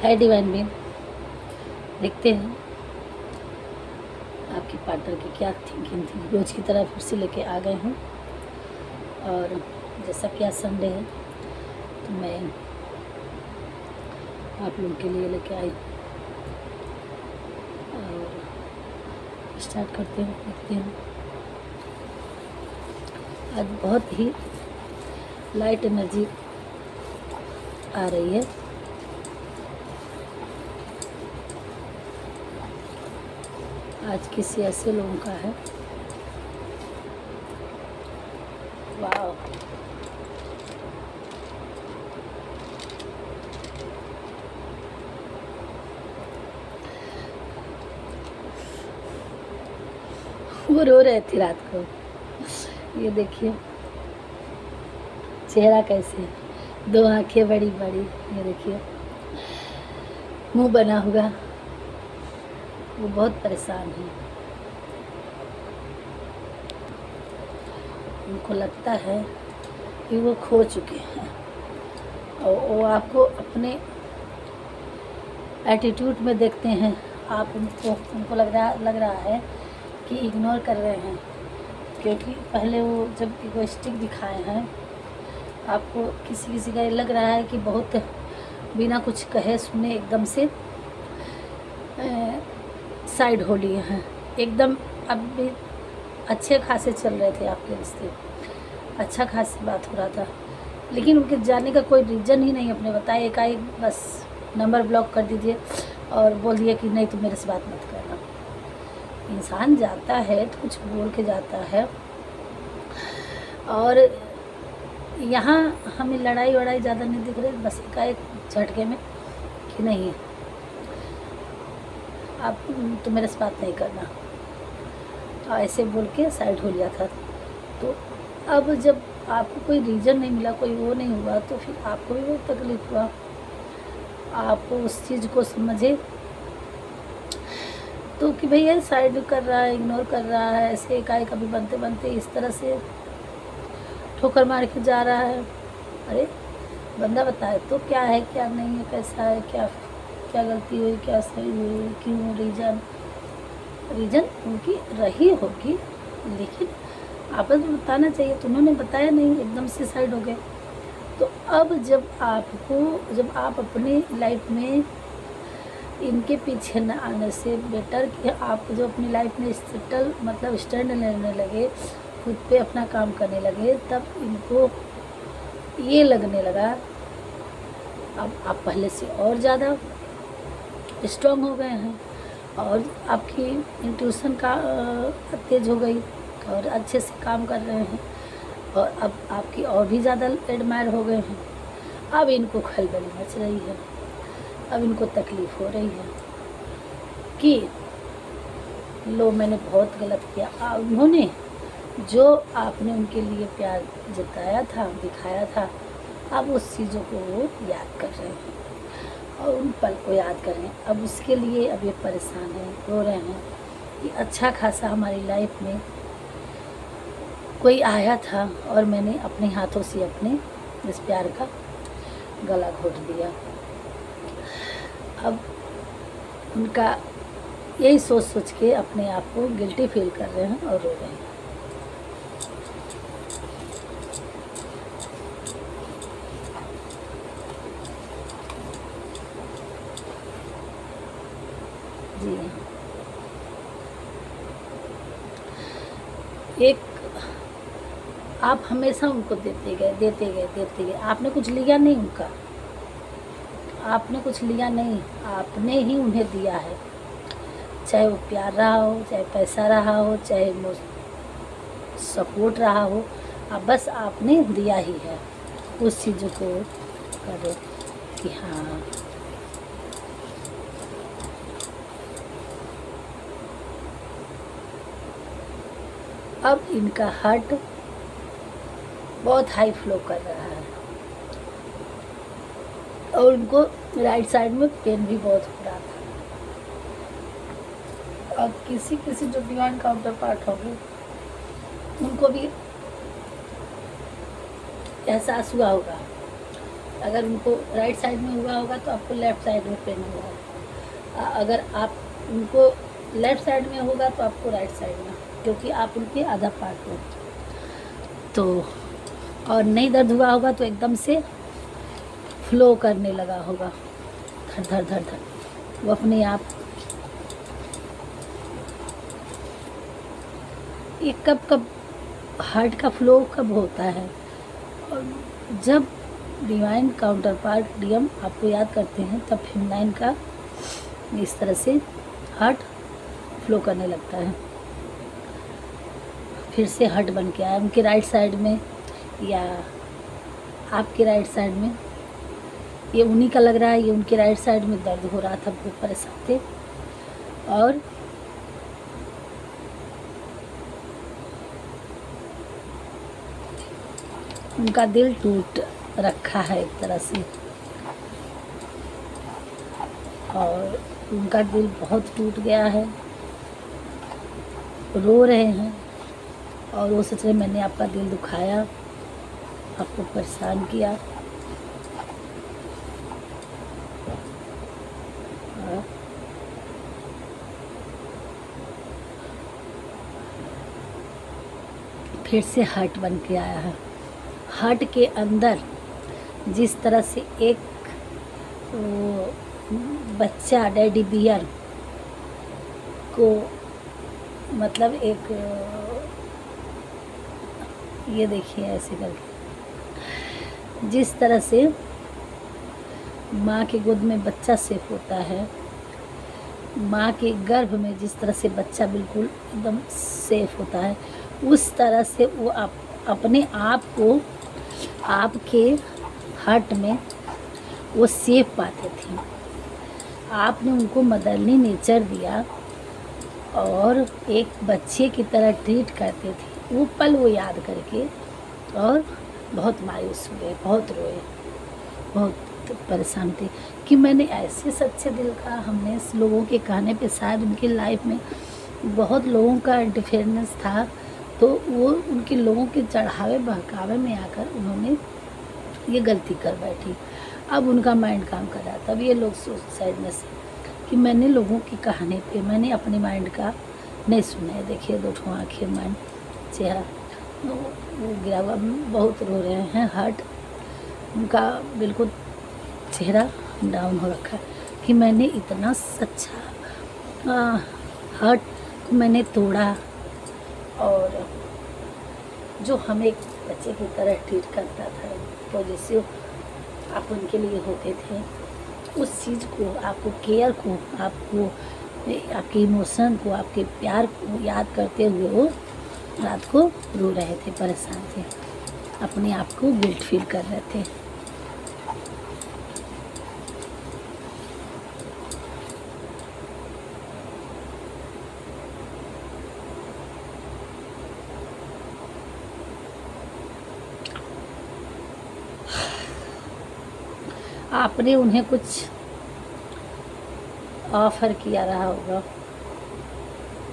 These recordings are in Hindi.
है डिवाइन बीम। देखते हैं आपकी पार्टनर की क्या थिंकिंग थी। रोज की तरह फिर से लेके आ गए हूँ, और जैसा कि आज संडे है तो मैं आप लोगों के लिए लेके आई और स्टार्ट करते हैं। देखते हैं आज बहुत ही लाइट एनर्जी आ रही है। आज किसी ऐसे लोगों का है। वाह, वो रो रहे थे रात को। ये देखिए चेहरा कैसे है, 2 आंखें बड़ी बड़ी, ये देखिए मुंह बना हुआ। वो बहुत परेशान है। उनको लगता है कि वो खो चुके हैं, और वो आपको अपने एटीट्यूड में देखते हैं। आप उनको लग रहा है कि इग्नोर कर रहे हैं, क्योंकि पहले वो जब इगोइस्टिक दिखाए हैं आपको, किसी का ये लग रहा है कि बहुत बिना कुछ कहे सुने एकदम से साइड हो लिए हैं एकदम। अब भी अच्छे खासे चल रहे थे आपके रिश्ते, अच्छा खासी बात हो रहा था, लेकिन उनके जाने का कोई रीज़न ही नहीं अपने बताए। एकाएक बस नंबर ब्लॉक कर दीजिए और बोल दिए कि नहीं तुम मेरे से बात मत करना। इंसान जाता है तो कुछ बोल के जाता है, और यहाँ हमें लड़ाई वड़ाई ज़्यादा नहीं दिख रही, बस एकाएक झटके में कि नहीं आप तो मेरे से बात नहीं करना, ऐसे बोल के साइड हो लिया था। तो अब जब आपको कोई रीज़न नहीं मिला, कोई वो नहीं हुआ, तो फिर आपको भी बहुत तकलीफ़ हुआ। आप उस चीज़ को समझे तो कि भैया साइड कर रहा है, इग्नोर कर रहा है, ऐसे एकाएक कभी बनते बनते इस तरह से ठोकर मार के जा रहा है। अरे बंदा बताए तो क्या है क्या नहीं है, कैसा है, क्या क्या गलती हुई, क्या सही हुई, क्यों, रीज़न उनकी रही होगी, लेकिन आपस में बताना चाहिए। तो उन्होंने बताया नहीं, एकदम से साइड हो गए। तो अब जब आप अपनी लाइफ में इनके पीछे न आने से बेटर कि आप जो अपनी लाइफ में स्टैंड लेने लगे, खुद पे अपना काम करने लगे, तब इनको ये लगने लगा अब आप पहले से और ज़्यादा स्ट्रॉन्ग हो गए हैं, और आपकी इंट्यूशन का तेज हो गई, और अच्छे से काम कर रहे हैं, और अब आपकी और भी ज़्यादा एडमायर हो गए हैं। अब इनको खलबली मच रही है, अब इनको तकलीफ़ हो रही है कि लो मैंने बहुत गलत किया। उन्होंने जो आपने उनके लिए प्यार जताया था, दिखाया था, अब उस चीज़ों को वो याद कर रहे हैं और उन पल को याद कर रहे हैं। अब उसके लिए अब ये परेशान हैं, रो रहे हैं कि अच्छा खासा हमारी लाइफ में कोई आया था और मैंने अपने हाथों से अपने इस प्यार का गला घोट दिया। अब उनका यही सोच सोच के अपने आप को गिल्टी फील कर रहे हैं और रो रहे हैं। जी हाँ, एक आप हमेशा उनको देते गए। आपने कुछ लिया नहीं उनका, आपने कुछ लिया नहीं, आपने ही उन्हें दिया है। चाहे वो प्यार रहा हो, चाहे पैसा रहा हो, चाहे वो सपोर्ट रहा हो, अब बस आपने दिया ही है। उस चीज़ों को करो कि हाँ अब इनका हार्ट बहुत हाई फ्लो कर रहा है, और उनको राइट साइड में पेन भी बहुत हो रहा था। अब किसी जो डिवाइन काउंटर पार्ट होंगे उनको भी एहसास हुआ होगा, अगर उनको राइट साइड में हुआ होगा तो आपको लेफ़्ट साइड में पेन हुआ होगा। अगर आप उनको लेफ़्ट साइड में होगा तो आपको राइट साइड में, क्योंकि आप उनके आधा पार्ट हो। तो और नहीं दर्द हुआ होगा तो एकदम से फ्लो करने लगा होगा, धड़ धड़ धड़ धड़, वो अपने आप। ये कब हार्ट का फ्लो कब होता है? और जब डिवाइन काउंटर पार्ट डीएम आपको याद करते हैं तब फेमिनाइन का इस तरह से हार्ट फ्लो करने लगता है। फिर से हार्ट बन के आया उनके राइट साइड में या आपके राइट साइड में। ये उन्हीं का लग रहा है, ये उनके राइट साइड में दर्द हो रहा था, बहुत परेशान थे। और उनका दिल टूट रखा है एक तरह से, और उनका दिल बहुत टूट गया है, रो रहे हैं। और वो सोच रहे मैंने आपका दिल दुखाया, आपको परेशान किया। फिर से हार्ट बन के आया है। हार्ट के अंदर जिस तरह से एक बच्चा डैडी बियर को, मतलब एक, ये देखिए ऐसे करके, जिस तरह से माँ के गोद में बच्चा सेफ होता है, माँ के गर्भ में जिस तरह से बच्चा बिल्कुल एकदम सेफ होता है, उस तरह से वो अपने आप को आपके हार्ट में वो सेफ पाते थे। आपने उनको मदरली नेचर दिया और एक बच्चे की तरह ट्रीट करते थे। वो पल वो याद करके और बहुत मायूस हुए, बहुत रोए, बहुत परेशान थे कि मैंने ऐसे सच्चे दिल का, हमने लोगों के कहने पे शायद उनकी लाइफ में बहुत लोगों का इंटरफेरेंस था, तो वो उनके लोगों के चढ़ावे बहकावे में आकर उन्होंने ये गलती कर बैठी। अब उनका माइंड काम कर रहा था। तब ये लोग सुसाइड में से कि मैंने लोगों की कहने पे, मैंने अपने माइंड का नहीं सुना है। देखिए दो ठो आँखें, माइंड, चेहरा वो गिरा हुआ, बहुत रो रहे हैं। हार्ट उनका बिल्कुल चेहरा डाउन हो रखा है कि मैंने इतना सच्चा हार्ट को मैंने तोड़ा, और जो हमें एक बच्चे की तरह ट्रीट करता था, पॉजिटिव आप उनके लिए होते थे, उस चीज़ को, आपको केयर को, आपको आपके इमोशन को, आपके प्यार को याद करते हुए वो रात को रो रहे थे, परेशान थे, अपने आप को गिल्ट फील कर रहे थे। आपने उन्हें कुछ ऑफ़र किया रहा होगा,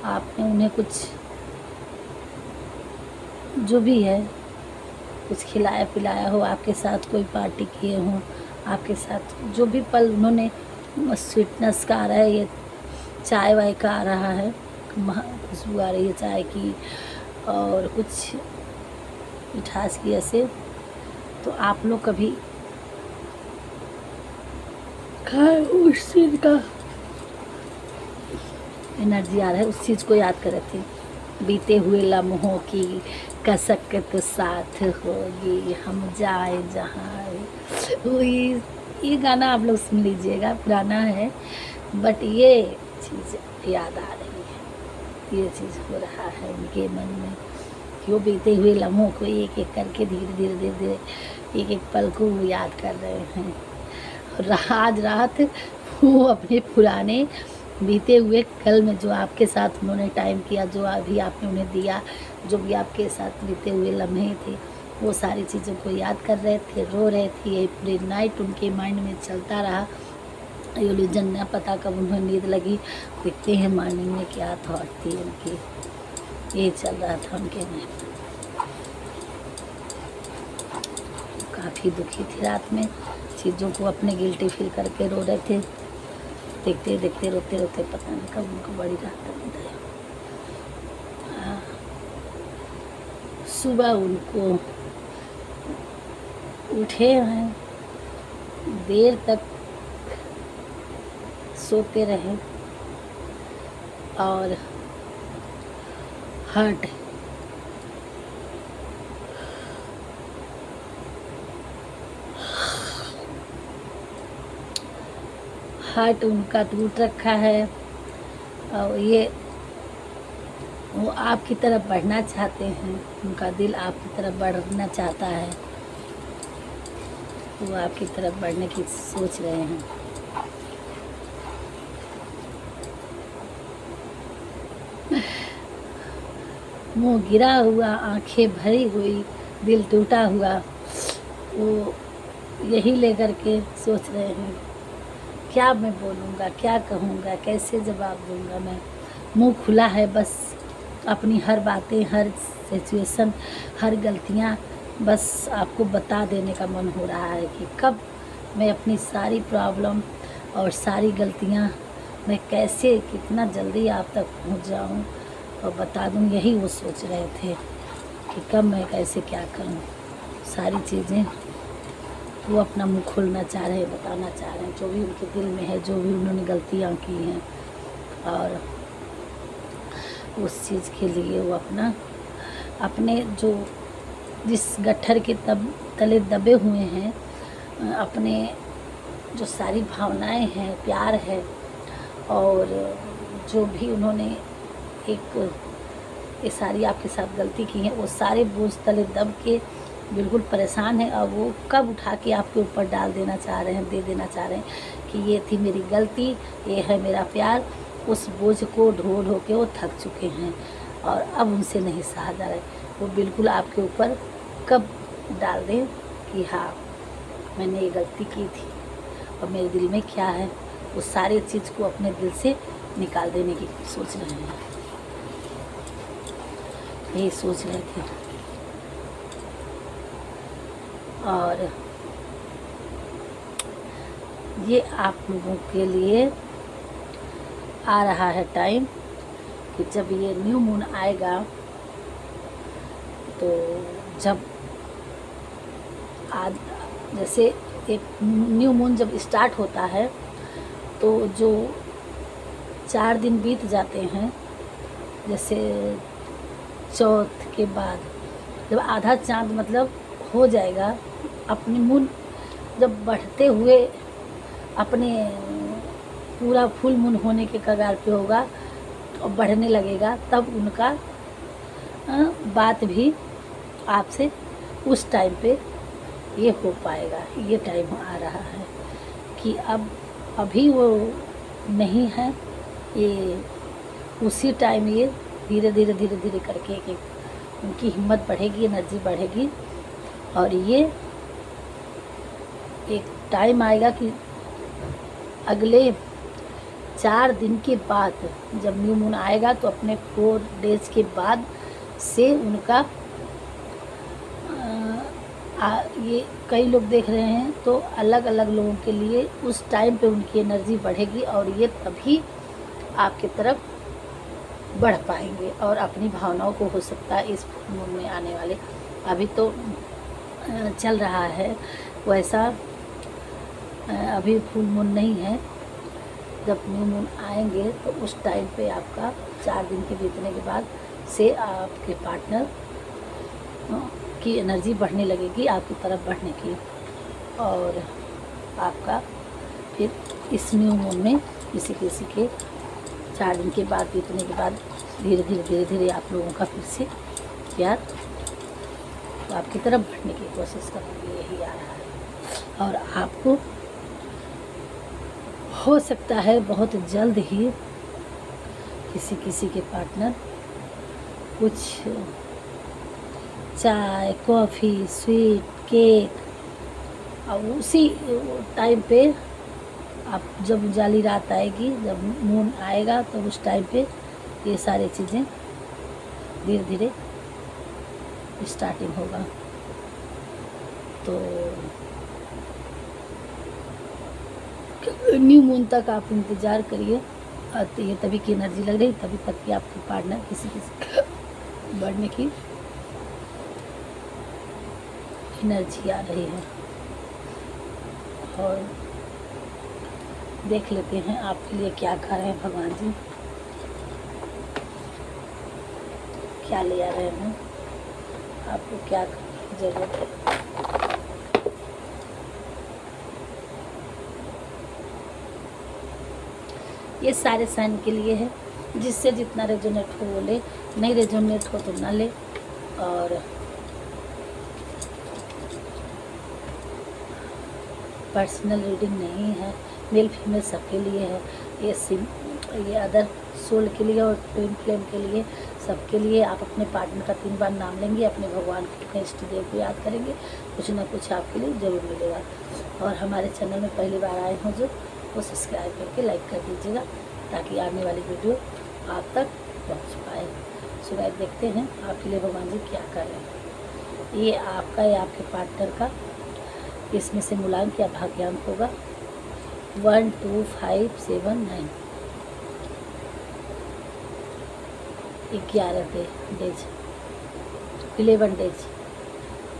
आपने उन्हें कुछ जो भी है कुछ खिलाया पिलाया हो, आपके साथ कोई पार्टी किए हों, आपके साथ जो भी पल उन्होंने, स्वीटनेस का आ रहा है, ये चाय वाय का आ रहा है, खुशबू आ रही है चाय की और कुछ मिठास की ऐसे, तो आप लोग कभी खाए, उस चीज़ का एनर्जी आ रहा है, उस चीज़ को याद कर रहे थे। बीते हुए लम्हों की कसक साथ होगी, हम जाए जहाँ हुई। ये गाना आप लोग सुन लीजिएगा, पुराना है, बट ये चीज़ याद आ रही है, ये चीज़ हो रहा है उनके मन में कि वो बीते हुए लम्हों को एक एक करके धीरे धीरे धीरे धीरे एक एक पल को वो याद कर रहे हैं। आज रात वो अपने पुराने बीते हुए कल में जो आपके साथ उन्होंने टाइम किया, जो अभी आपने उन्हें दिया, जो भी आपके साथ बीते हुए लम्हे थे, वो सारी चीज़ों को याद कर रहे थे, रो रहे थे। ये पूरी नाइट उनके माइंड में चलता रहा। इल्यूजन न पता कब उन्हें नींद लगी, देखते हैं मॉर्निंग में क्या थॉट थी उनकी, ये चल रहा था उनके में। काफ़ी दुखी थी रात में, चीज़ों को अपने गिल्टी फील करके रो रहे थे। देखते देखते रोते रोते पता नहीं कब उनको बड़ी रात नींद आई। सुबह उनको उठे हैं, देर तक सोते रहे और हार्ट उनका टूट रखा है और ये वो आपकी तरफ बढ़ना चाहते हैं, उनका दिल आपकी तरफ बढ़ना चाहता है, वो आपकी तरफ बढ़ने की सोच रहे हैं। मुंह गिरा हुआ, आंखें भरी हुई, दिल टूटा हुआ, वो यही लेकर के सोच रहे हैं क्या मैं बोलूँगा, क्या कहूँगा, कैसे जवाब दूँगा। मैं मुंह खुला है, बस अपनी हर बातें, हर सिचुएशन, हर गलतियाँ बस आपको बता देने का मन हो रहा है कि कब मैं अपनी सारी प्रॉब्लम और सारी गलतियाँ मैं कैसे कितना जल्दी आप तक पहुंच जाऊं और बता दूं। यही वो सोच रहे थे कि कब मैं कैसे क्या करूं। सारी चीज़ें वो अपना मुंह खोलना चाह रहे हैं, बताना चाह रहे हैं, जो भी उनके दिल में है, जो भी उन्होंने गलतियां की हैं, और उस चीज़ के लिए वो अपने जो जिस गट्ठर के तले दबे हुए हैं, अपने जो सारी भावनाएं हैं, प्यार है और जो भी उन्होंने ये सारी आपके साथ गलती की है, वो सारे बोझ तले दब के बिल्कुल परेशान है और वो कब उठा के आपके ऊपर डाल देना चाह रहे हैं, दे देना चाह रहे हैं कि ये थी मेरी गलती, ये है मेरा प्यार। उस बोझ को ढो ढो के वो थक चुके हैं और अब उनसे नहीं सहा जा रहा है। वो बिल्कुल आपके ऊपर कब डाल दें कि हाँ मैंने ये गलती की थी और मेरे दिल में क्या है, वो सारी चीज़ को अपने दिल से निकाल देने की सोच रहे हैं। यही सोच रहे थे और ये आप लोगों के लिए आ रहा है टाइम कि जब ये न्यू मून आएगा, तो जब आज जैसे एक न्यू मून जब स्टार्ट होता है तो जो 4 दिन बीत जाते हैं, जैसे चौथ के बाद जब आधा चांद मतलब हो जाएगा, अपनी मून जब बढ़ते हुए अपने पूरा फुल मून होने के कगार पे होगा और बढ़ने लगेगा, तब उनका बात भी आपसे उस टाइम पे ये हो पाएगा। ये टाइम आ रहा है कि अब अभी वो नहीं है, ये उसी टाइम ये धीरे धीरे धीरे धीरे करके एक उनकी हिम्मत बढ़ेगी, एनर्जी बढ़ेगी और ये एक टाइम आएगा कि अगले 4 दिन के बाद जब न्यू मून आएगा तो अपने 4 डेज के बाद से उनका ये कई लोग देख रहे हैं तो अलग अलग लोगों के लिए उस टाइम पे उनकी एनर्जी बढ़ेगी और ये तभी आपके तरफ बढ़ पाएंगे और अपनी भावनाओं को हो सकता है इस फुल मून में आने वाले, अभी तो चल रहा है वैसा, अभी फुल मून नहीं है। जब न्यू मून आएंगे तो उस टाइम पे आपका 4 दिन के बीतने के बाद से आपके पार्टनर की एनर्जी बढ़ने लगेगी, आपकी तरफ बढ़ने की, और आपका फिर इस न्यू मून में किसी किसी के 4 दिन के बाद बीतने के बाद धीरे धीरे धीरे धीरे आप लोगों का फिर से प्यार तो आपकी तरफ बढ़ने की कोशिश करेंगे। यही आ रहा है और आपको हो सकता है बहुत जल्द ही किसी किसी के पार्टनर कुछ चाय, कॉफ़ी, स्वीट, केक, और उसी टाइम पे आप जब उजाली रात आएगी, जब मून आएगा तो उस टाइम पे ये सारी चीज़ें धीरे धीरे स्टार्टिंग होगा। तो न्यू मून तक आप इंतज़ार करिए। तो ये तभी की एनर्जी लग रही, तभी तक कि आपके पार्टनर किसी किसी बढ़ने की एनर्जी आ रही है। और देख लेते हैं आपके लिए क्या कर रहे हैं भगवान जी, क्या ले आ रहे हैं, आपको क्या करने की ज़रूरत है। ये सारे साइन के लिए है, जिससे जितना रेजोनेट हो वो ले, नहीं रेजोनेट हो तो ना ले। और पर्सनल रीडिंग नहीं है, मेल फीमेल सबके लिए है। ये अदर सोल के लिए और ट्विन फ्लेम के लिए, सबके लिए। आप अपने पार्टनर का 3 बार नाम लेंगे, अपने भगवान को, अपने इष्ट देव को याद करेंगे, कुछ ना कुछ आपके लिए ज़रूर मिलेगा। और हमारे चैनल में पहली बार आए हों जो, वो सब्सक्राइब करके लाइक कर दीजिएगा, ताकि आने वाली वीडियो आप तक पहुंच पाए। सो गाइस, देखते हैं आपके लिए भगवान जी क्या कर रहे हैं। ये आपका या आपके पार्टनर का इसमें से मूलांक या भाग्यांक होगा 1 2 5 7 9। 11 डेज, 11 डेज।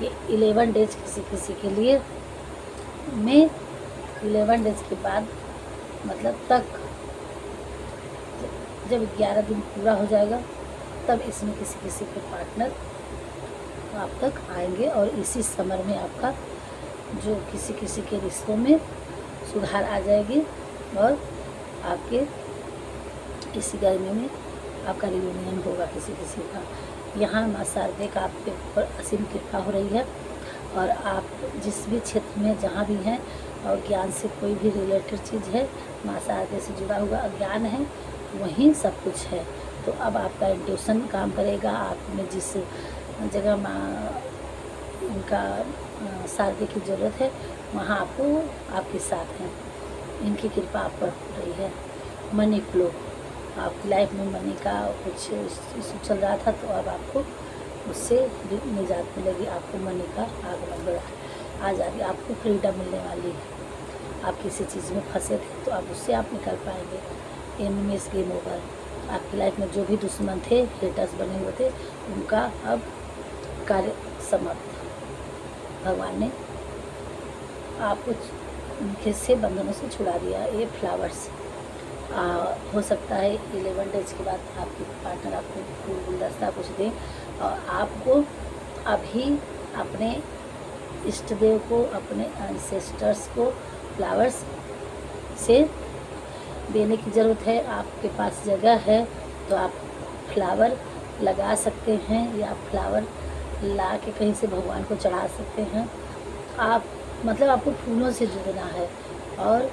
ये 11 डेज किसी किसी के लिए में 11 डेज के बाद मतलब तक, जब 11 दिन पूरा हो जाएगा तब इसमें किसी किसी के पार्टनर आप तक आएंगे। और इसी समर में आपका जो किसी किसी के रिश्तों में सुधार आ जाएगी, और आपके इसी गर्मी में आपका रियूनियन होगा किसी किसी का। यहाँ माँ शारदे का आपके ऊपर असीम कृपा हो रही है। और आप जिस भी क्षेत्र में जहाँ भी हैं और ज्ञान से कोई भी रिलेटेड चीज़ है, माँ शारदे से जुड़ा हुआ ज्ञान है, वहीं सब कुछ है। तो अब आपका इंट्यूशन काम करेगा। आप में जिस जगह माँ उनका शारदे की ज़रूरत है, वहाँ आपको आपके साथ हैं, इनकी कृपा आप पर हो रही है। मनी फ्लो, आपकी लाइफ में मनी का कुछ इशू चल रहा था, तो अब आपको उससे निजात मिलेगी। आपको मनी का आगमन बढ़ा आ जाएगी, आपको फ्रीडम मिलने वाली है। आप किसी चीज़ में फंसे थे तो अब उससे आप निकल पाएंगे। Enemies game over. आपकी लाइफ में जो भी दुश्मन थे, हेटर्स बने हुए थे, उनका अब कार्य समाप्त। भगवान ने आपको उनके से बंधनों से छुड़ा दिया। ये फ्लावर्स हो सकता है 11 डेज के बाद आपके पार्टनर आपको फूल गुलदस्ता कुछ दें, और आपको अभी अपने इष्ट देव को, अपने एंसेस्टर्स को फ्लावर्स से देने की ज़रूरत है। आपके पास जगह है तो आप फ्लावर लगा सकते हैं, या फ्लावर ला के कहीं से भगवान को चढ़ा सकते हैं। आप मतलब आपको फूलों से जुड़ना है, और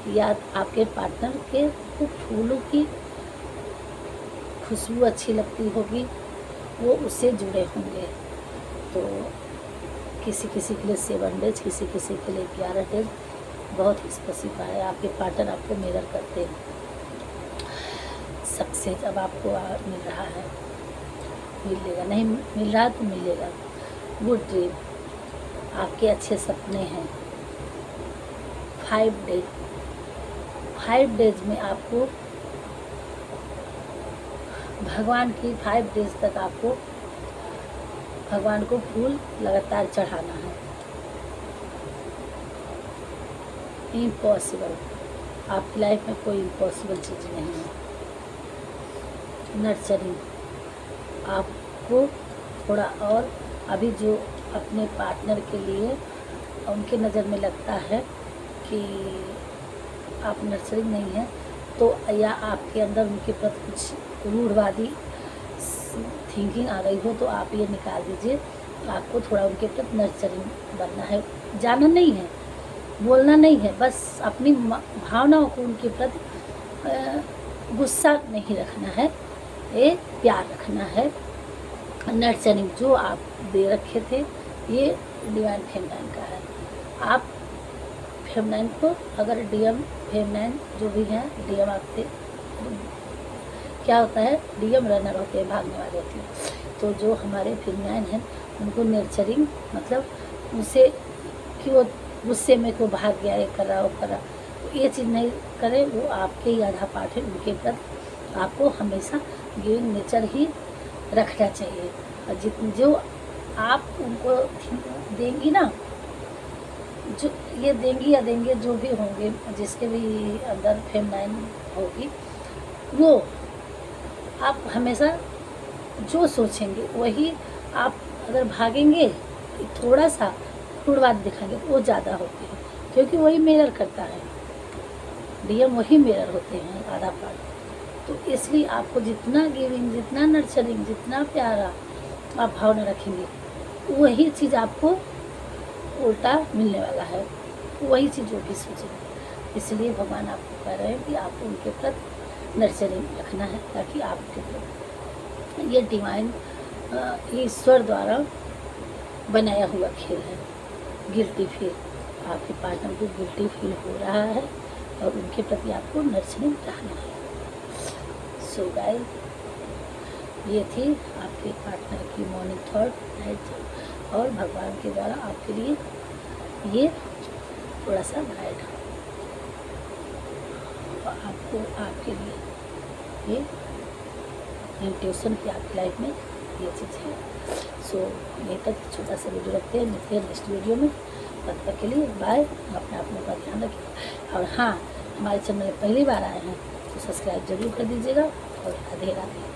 या आपके पार्टनर के को फूलों की खुशबू अच्छी लगती होगी, वो उससे जुड़े होंगे। तो किसी किसी के लिए 7 डेज, किसी किसी के लिए 11 डेज बहुत ही स्पेसिफाई है। आपके पार्टनर आपको मिरर करते हैं। सक्सेस अब आपको मिल रहा है, मिलेगा, नहीं मिल रहा तो मिलेगा। गुड ड्रीम, आपके अच्छे सपने हैं। 5 डेज में आपको भगवान की 5 डेज तक आपको भगवान को फूल लगातार चढ़ाना है। इम्पॉसिबल, आपकी लाइफ में कोई इम्पॉसिबल चीज़ नहीं है। नर्चरिंग, आपको थोड़ा और अभी जो अपने पार्टनर के लिए उनके नज़र में लगता है कि आप नर्चरिंग नहीं है, तो या आपके अंदर उनके प्रति कुछ रूढ़वादी थिंकिंग आ गई हो, तो आप ये निकाल दीजिए। आपको थोड़ा उनके प्रति नर्चरिंग बनना है। जाना नहीं है, बोलना नहीं है, बस अपनी भावनाओं को उनके प्रति गुस्सा नहीं रखना है, ये प्यार रखना है। नर्चरिंग जो आप दे रखे थे, ये डिवाइन फेमिनाइन का है। आप फेमिनाइन को अगर डीएम फेमिनाइन जो भी हैं, डीएम आपसे क्या होता है, डीएम रनर होते हैं, भागने वाले होते हैं। तो जो हमारे फेमिनाइन हैं, उनको नर्चरिंग मतलब उनसे कि वो गुस्से में को भाग गया, ये कर रहा वो कर रहा, तो ये चीज़ नहीं करें, वो आपके ही आधा पार्ट है। उनके प्रति आपको हमेशा गिविंग नेचर ही रखना चाहिए। और जितनी जो आप उनको देंगी ना, जो ये देंगी या देंगे, जो भी होंगे, जिसके भी अंदर फेमनाइन होगी, वो आप हमेशा जो सोचेंगे वही आप अगर भागेंगे थोड़ा सा क्रूरवाद दिखाएंगे तो वो ज़्यादा होती है, क्योंकि वही मिरर करता है। डीएम वही मिरर होते हैं आधा पार्ट। तो इसलिए आपको जितना गिविंग, जितना नर्चरिंग, जितना प्यारा आप भावना रखेंगे, वही चीज़ आपको उल्टा मिलने वाला है, वही चीज़ जो भी सोचेंगे। इसलिए भगवान आपको कह रहे हैं कि आपको उनके प्रति नर्चरिंग रखना है, ताकि आपके प्रति ये डिवाइन ईश्वर द्वारा बनाया हुआ खेल है। गिल्टी फील, आपके पार्टनर को गिल्टी फील हो रहा है और उनके प्रति आपको नर्चरिंग रहना है। सो गाइस, ये थी आपके पार्टनर की मॉर्निंग थॉट, नाइट थॉट, और भगवान के द्वारा आपके लिए ये थोड़ा सा गाइड है, और आपको आपके लिए ये इंट्यूशन की आपकी लाइफ में ये चीज़ है। सो यहीं तक छोटा सा वीडियो रखते हैं, मिलते हैं नेक्स्ट वीडियो में। तब तक के लिए बाय, अपना का ध्यान रखिए। और हाँ, हमारे चैनल में पहली बार आए हैं तो सब्सक्राइब जरूर कर दीजिएगा, और राधे राधे।